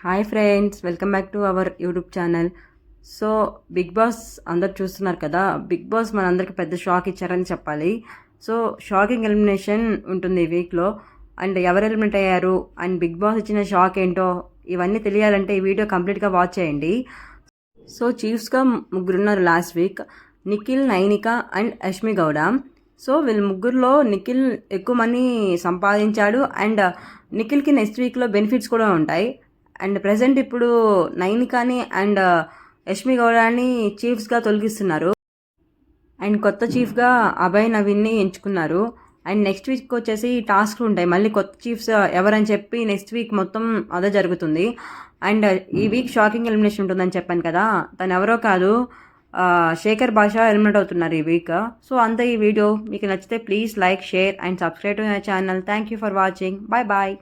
Hi friends, welcome back to our YouTube channel. So Bigg Boss అందరు చూస్తున్నారు కదా. Big boss మనందరికి పెద్ద షాక్ ఇచ్చారని చెప్పాలి. సో షాకింగ్ ఎలిమినేషన్ ఉంటుంది ఈ వీక్లో. అండ్ ఎవరు ఎలిమినేట్ అయ్యారు అండ్ బిగ్ బాస్ ఇచ్చిన షాక్ ఏంటో ఇవన్నీ తెలియాలంటే ఈ వీడియో కంప్లీట్గా వాచ్ చేయండి. సో చీఫ్స్గా ముగ్గురున్నారు last week: Nikhil, Nainika and Yashmi Gowda. So వీళ్ళ ముగ్గురులో నిఖిల్ ఎక్కువ మనీ సంపాదించాడు. అండ్ నిఖిల్కి నెక్స్ట్ వీక్లో బెనిఫిట్స్ కూడా ఉంటాయి. అండ్ ప్రజెంట్ ఇప్పుడు నైనికాని అండ్ యష్మి గౌడాని చీఫ్స్గా తొలగిస్తున్నారు. అండ్ కొత్త చీఫ్గా అభయ్ నవీన్ని ఎంచుకున్నారు. అండ్ నెక్స్ట్ వీక్ వచ్చేసి టాస్క్లు ఉంటాయి. మళ్ళీ కొత్త చీఫ్స్ ఎవరని చెప్పి నెక్స్ట్ వీక్ మొత్తం అదే జరుగుతుంది. అండ్ ఈ వీక్ షాకింగ్ ఎలిమినేషన్ ఉంటుందని చెప్పాను కదా. తను ఎవరో కాదు, శేఖర్ భాష ఎలిమినేట్ అవుతున్నారు ఈ వీక్. సో అంతే ఈ వీడియో. మీకు నచ్చితే please like, share and subscribe to my channel. Thank you for watching. Bye bye.